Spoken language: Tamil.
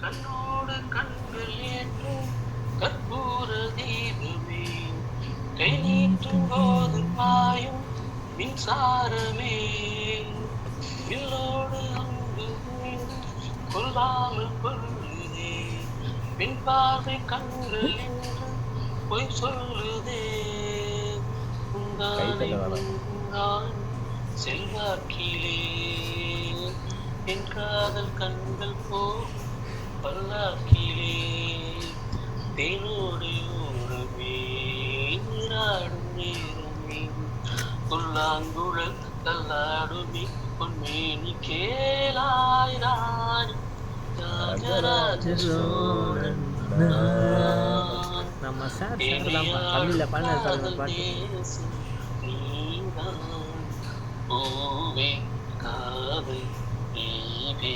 கண்ணோடு கண்கள் ஏற்றும் கற்பூர தீபமே கை நீட்டும் போது பாயும் மின்சாரமே வில்லோடு அங்கு கொல்லாமல் கொள்ளுதே பின் பார்வை கண்கள் என்று பொய் சொல்லுதே உந்தானை நான் செல்வாக்கிலே என் காதல் கண்கள் போகும் பல்லாக்கிலே தேனோடு ஓரமே நீராடும் நேரமே புல்லாங்குழல் தள்ளாடுமே பொன்மேனி கேளாய் நான் ராஜராஜ சோழன் நம்ம சார் தமிழில் பாட்டு நீதான் ஓவே காதல் நீவே